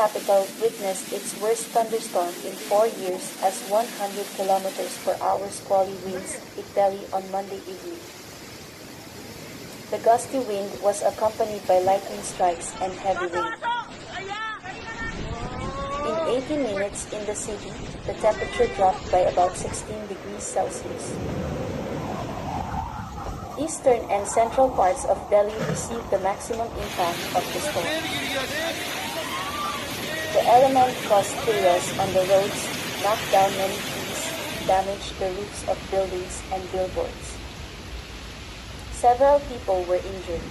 capital witnessed its worst thunderstorm in 4 years as 100 kilometers per hour squally winds hit Delhi on Monday evening. The gusty wind was accompanied by lightning strikes and heavy rain. In 80 minutes in the city, the temperature dropped by about 16 degrees Celsius. Eastern and central parts of Delhi received the maximum impact of the storm. The element caused chaos on the roads, knocked down many trees, damaged the roofs of buildings and billboards. Several people were injured.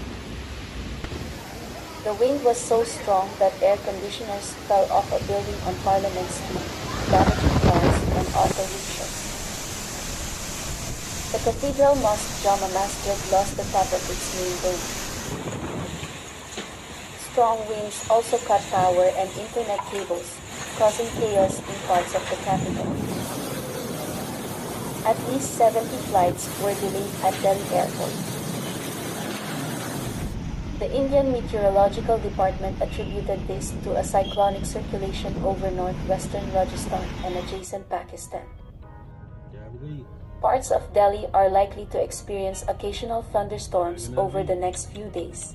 The wind was so strong that air conditioners fell off a building on Parliament Street, damaging cars and auto rickshaws. The Cathedral Mosque Jama Masjid lost the top of its main dome. Strong winds also cut power and internet cables, causing chaos in parts of the capital. At least 70 flights were delayed at Delhi Airport. The Indian Meteorological Department attributed this to a cyclonic circulation over northwestern Rajasthan and adjacent Pakistan. Parts of Delhi are likely to experience occasional thunderstorms over the next few days.